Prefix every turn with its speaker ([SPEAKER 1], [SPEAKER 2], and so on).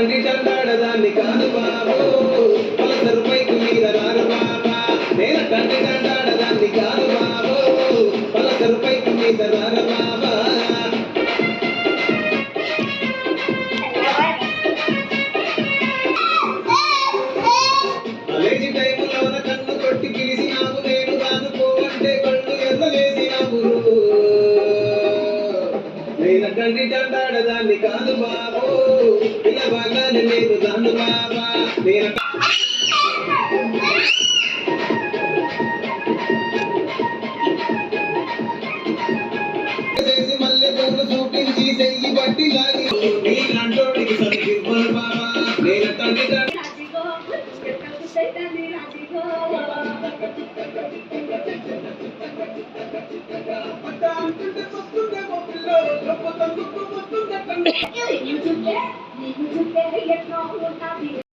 [SPEAKER 1] కంటి దండాడదాన్ని కాదు బాబు పలసరు పైకి మీద రారు బాబా నేను కంటి దండాడదాన్ని కాదు బాబు పలసరు పైకి మీద రారు బాబా కాలేజీ టైములోన కన్ను కొట్టి పిలిచినావు నేను రానుకో అంటే కళ్ళు ఎర్రలేసినావు నేను కంటి దండాడదాన్ని కాదు బాబు ఇలా బాగానే నేను దాను బాబా నేను చేసి మళ్ళీ పూలు చూపించి చెయ్యి బట్టి లాగి నీలాంటోడికి సరిగివ్వను బాబా నేను కంటి
[SPEAKER 2] You took care, you took care, you know,